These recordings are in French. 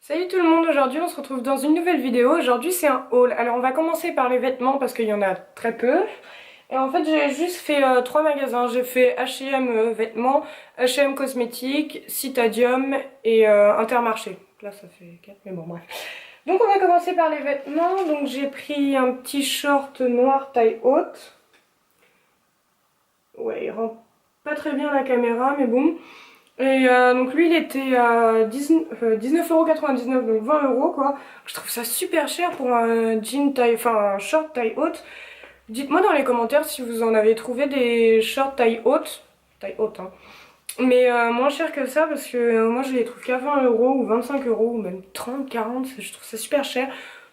Salut tout le monde, aujourd'hui on se retrouve dans une nouvelle vidéo. Aujourd'hui c'est un haul. Alors on va commencer par les vêtements parce qu'il y en a très peu. Et en fait j'ai juste fait 3 magasins. J'ai fait H&M vêtements, H&M cosmétiques, Citadium et Intermarché. Là ça fait 4 mais bon bref. Donc on va commencer par les vêtements. Donc j'ai pris un petit short noir taille haute. Ouais il rend pas très bien la caméra mais bon. Et donc lui il était à 19,99€, donc 20 € quoi. Je trouve ça super cher pour un jean taille, enfin un short taille haute. Dites-moi dans les commentaires si vous en avez trouvé des shorts taille haute hein. Mais moins cher que ça parce que moi je les trouve qu'à 20€ ou 25€ ou même 30, 40, je trouve ça super cher.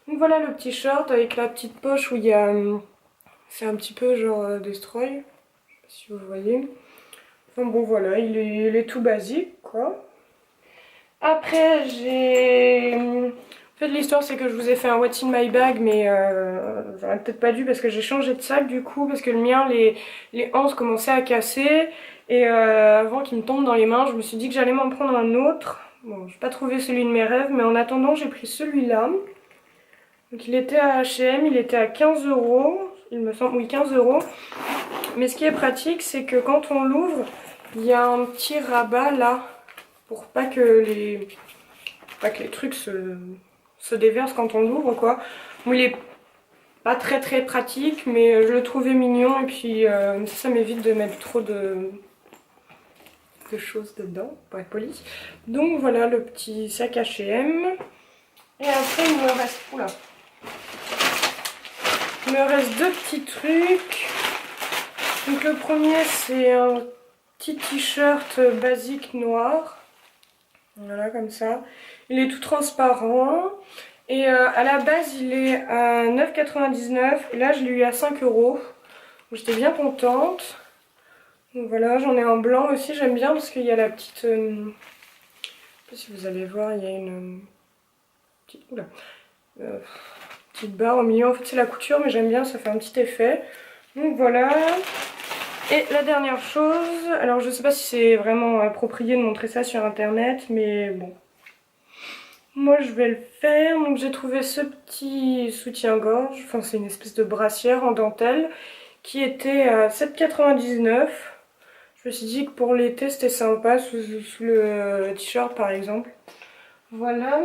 Donc voilà le petit short avec la petite poche où il y a, c'est un petit peu genre Destroy, je sais pas si vous voyez. Enfin bon voilà, il est tout basique quoi. Après j'ai... En fait l'histoire c'est que je vous ai fait un What's in my bag mais j'aurais peut-être pas dû parce que j'ai changé de sac du coup parce que le mien les anses commençaient à casser et avant qu'il me tombe dans les mains je me suis dit que j'allais m'en prendre un autre. Bon j'ai pas trouvé celui de mes rêves mais en attendant j'ai pris celui-là. Donc il était à H&M, il était à 15€, il me semble, oui 15€. Mais ce qui est pratique c'est que quand on l'ouvre il y a un petit rabat là pour pas que les trucs se déversent quand on l'ouvre quoi. Bon, il est pas très pratique mais je le trouvais mignon et puis ça m'évite de mettre trop de choses dedans pour être poli. Donc voilà le petit sac H&M. Et après il me reste... Oula. Il me reste deux petits trucs. Donc le premier c'est un petit t-shirt basique noir. Voilà comme ça. Il est tout transparent. Et à la base il est à 9,99€ et là je l'ai eu à 5€. J'étais bien contente. Donc voilà, j'en ai un blanc aussi, j'aime bien parce qu'il y a la petite... je sais pas si vous allez voir, il y a une petite... Oula. Petite barre au milieu, en fait c'est la couture mais j'aime bien, ça fait un petit effet. Donc voilà. Et la dernière chose, alors je sais pas si c'est vraiment approprié de montrer ça sur internet mais bon. Moi je vais le faire, donc j'ai trouvé ce petit soutien-gorge, enfin c'est une espèce de brassière en dentelle qui était à 7,99€. Je me suis dit que pour l'été c'était sympa sous le t-shirt par exemple. Voilà.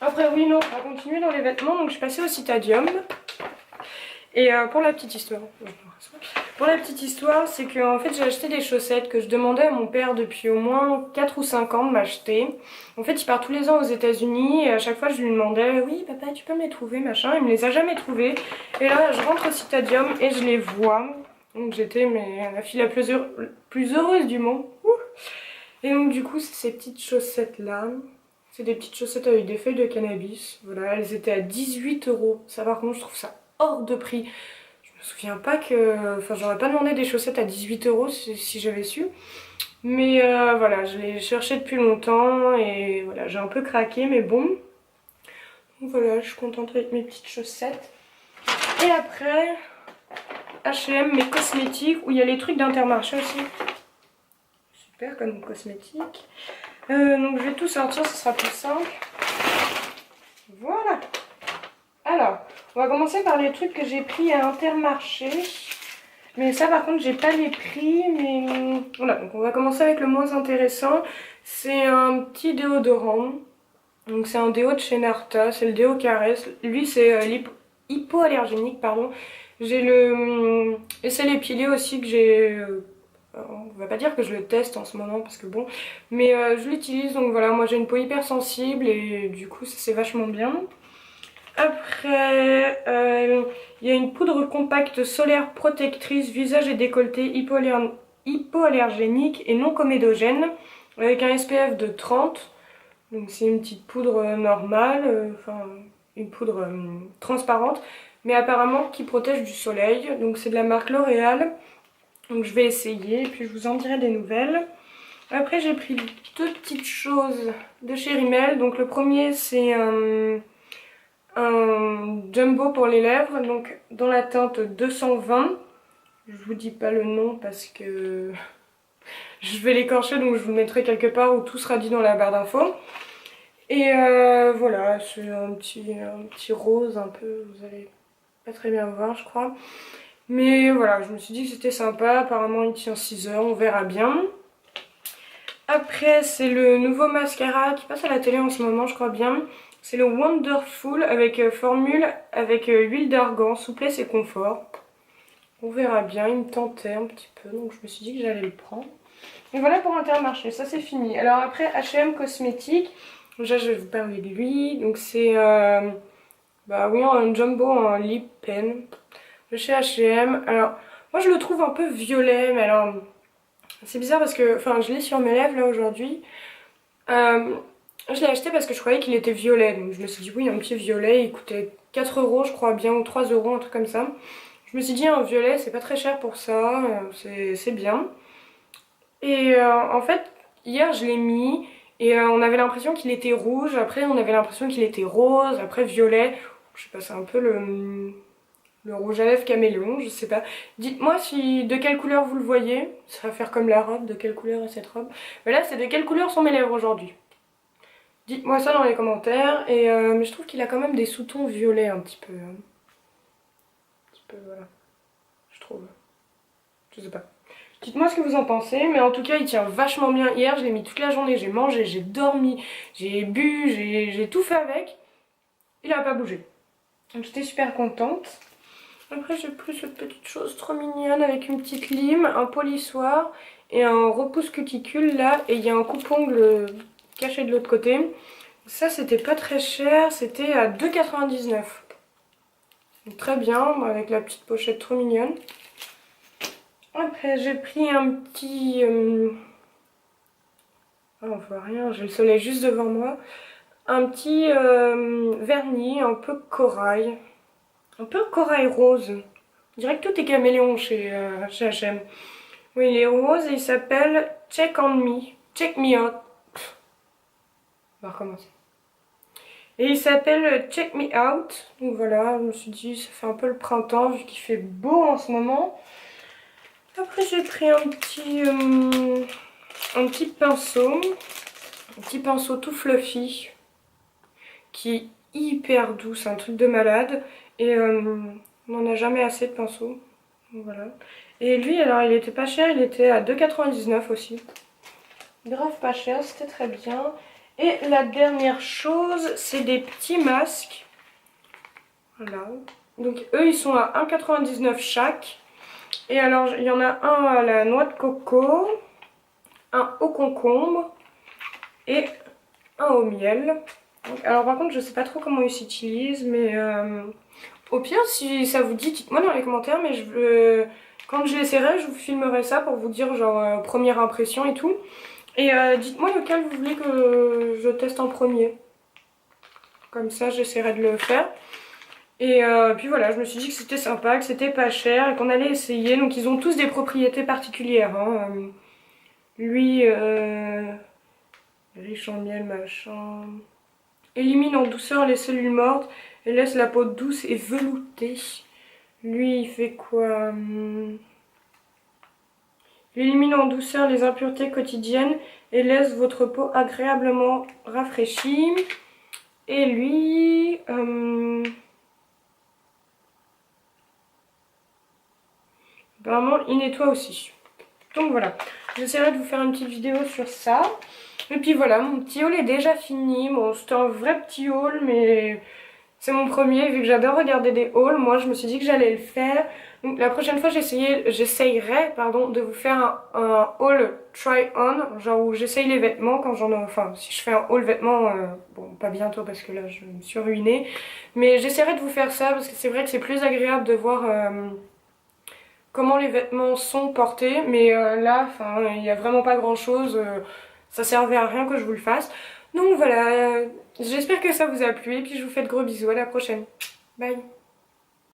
Après oui non, on va continuer dans les vêtements, donc je suis passée au Citadium. Et pour la petite histoire, c'est que en fait j'ai acheté des chaussettes que je demandais à mon père depuis au moins 4 ou 5 ans de m'acheter. En fait il part tous les ans aux États-Unis et à chaque fois je lui demandais oui papa tu peux me les trouver machin, il me les a jamais trouvés. Et là je rentre au Citadium et je les vois. Donc j'étais la fille la plus heureuse du monde. Et donc du coup c'est ces petites chaussettes là. C'est des petites chaussettes avec des feuilles de cannabis. Voilà, elles étaient à 18€. Ça par contre je trouve ça hors de prix. Je me souviens pas que... Enfin j'aurais pas demandé des chaussettes à 18€ si j'avais su. Mais voilà, je les cherchais depuis longtemps et voilà, j'ai un peu craqué mais bon. Donc voilà, je suis contente avec mes petites chaussettes. Et après, H&M, mes cosmétiques, où il y a les trucs d'Intermarché aussi. Super comme cosmétiques. Donc je vais tout sortir, ce sera plus simple. Voilà. Alors, on va commencer par les trucs que j'ai pris à Intermarché. Mais ça par contre j'ai pas les prix. Mais voilà, donc on va commencer avec le moins intéressant. C'est un petit déodorant. Donc c'est un déo de chez Narta, c'est le déo Caresse. Lui c'est hypoallergénique pardon. J'ai le essai épilé aussi que j'ai... on va pas dire que je le teste en ce moment parce que bon, mais je l'utilise donc voilà, moi j'ai une peau hypersensible et du coup ça c'est vachement bien. Après il y a une poudre compacte solaire protectrice visage et décolleté hypoallergénique et non comédogène avec un SPF de 30. Donc c'est une petite poudre normale, enfin une poudre transparente mais apparemment qui protège du soleil. Donc c'est de la marque L'Oréal. Donc je vais essayer et puis je vous en dirai des nouvelles. Après j'ai pris deux petites choses de chez Rimmel. Donc le premier c'est un jumbo pour les lèvres. Donc dans la teinte 220. Je vous dis pas le nom parce que je vais l'écorcher donc je vous le mettrai quelque part où tout sera dit dans la barre d'infos. Et voilà, c'est un petit rose un peu, vous allez pas très bien voir je crois. Mais voilà, je me suis dit que c'était sympa, apparemment il tient 6 heures, on verra bien. Après c'est le nouveau mascara qui passe à la télé en ce moment je crois bien. C'est le Wonderful avec formule avec huile d'argan, souplesse et confort. On verra bien, il me tentait un petit peu donc je me suis dit que j'allais le prendre. Et voilà pour Intermarché, ça c'est fini. Alors après H&M Cosmétiques, déjà je vais vous parler de lui. Donc c'est bah oui, un jumbo en lip pen de chez H&M. Alors moi je le trouve un peu violet, mais alors c'est bizarre parce que, enfin je l'ai sur mes lèvres là aujourd'hui. Euh, je l'ai acheté parce que je croyais qu'il était violet, donc je me suis dit oui un petit violet, il coûtait 4 euros je crois bien, ou 3 euros, un truc comme ça. Je me suis dit un violet c'est pas très cher pour ça, c'est bien. Et en fait, hier je l'ai mis et on avait l'impression qu'il était rouge, après on avait l'impression qu'il était rose, après violet. Je sais pas, c'est un peu le rouge à lèvres caméléon, je sais pas. Dites-moi si de quelle couleur vous le voyez. Ça va faire comme la robe, de quelle couleur est cette robe. Mais là, c'est de quelle couleur sont mes lèvres aujourd'hui. Dites-moi ça dans les commentaires. Et mais je trouve qu'il a quand même des sous-tons violets un petit peu. Un petit peu, voilà. Je trouve. Je sais pas. Dites-moi ce que vous en pensez, mais en tout cas il tient vachement bien. Hier je l'ai mis toute la journée, j'ai mangé, j'ai dormi, j'ai bu, j'ai tout fait avec. Il a pas bougé. Donc j'étais super contente. Après j'ai plus cette petite chose trop mignonne avec une petite lime, un polissoir et un repousse cuticule là. Et il y a un coupe-ongle caché de l'autre côté. Ça c'était pas très cher, c'était à 2,99 €. Donc très bien, avec la petite pochette trop mignonne. Après j'ai pris un petit... Ah, on voit rien, j'ai le soleil juste devant moi. Un petit vernis un peu corail. Un peu corail rose. On dirait que tout est caméléon chez H&M. Oui, il est rose et il s'appelle Check on Me. Check Me Out. On va recommencer. Et il s'appelle Check Me Out. Donc voilà, je me suis dit, ça fait un peu le printemps vu qu'il fait beau en ce moment. Après, j'ai pris un petit pinceau. Un petit pinceau tout fluffy. Qui est hyper doux, c'est un truc de malade. Et on n'en a jamais assez de pinceaux. Donc voilà. Et lui, alors, il était pas cher, il était à 2,99 € aussi. Grave pas cher, c'était très bien. Et la dernière chose, c'est des petits masques. Voilà. Donc eux, ils sont à 1,99 € chaque. Et alors, il y en a un à la noix de coco, un au concombre et un au miel. Donc, alors par contre, je sais pas trop comment ils s'utilisent, mais au pire, si ça vous dit, dites-moi dans les commentaires, mais quand je l'essaierai, je vous filmerai ça pour vous dire genre première impression et tout. Et dites-moi lequel vous voulez que je teste en premier. Comme ça, j'essaierai de le faire. Et puis voilà, je me suis dit que c'était sympa, que c'était pas cher et qu'on allait essayer. Donc ils ont tous des propriétés particulières. Hein. Lui, riche en miel, machin. Élimine en douceur les cellules mortes et laisse la peau douce et veloutée. Lui, il fait quoi? Il élimine en douceur les impuretés quotidiennes et laisse votre peau agréablement rafraîchie. Et lui... apparemment, il nettoie aussi. Donc voilà, j'essaierai de vous faire une petite vidéo sur ça. Et puis voilà, mon petit haul est déjà fini. Bon, c'était un vrai petit haul, mais c'est mon premier. Vu que j'adore regarder des hauls, moi je me suis dit que j'allais le faire. Donc la prochaine fois, j'essayerai de vous faire un haul try-on. Genre où j'essaye les vêtements quand j'en ai... Enfin, si je fais un haul vêtements, bon, pas bientôt parce que là, je me suis ruinée. Mais j'essaierai de vous faire ça parce que c'est vrai que c'est plus agréable de voir... comment les vêtements sont portés, mais là, il n'y a vraiment pas grand chose, ça servait à rien que je vous le fasse. Donc voilà, j'espère que ça vous a plu et puis je vous fais de gros bisous, à la prochaine. Bye.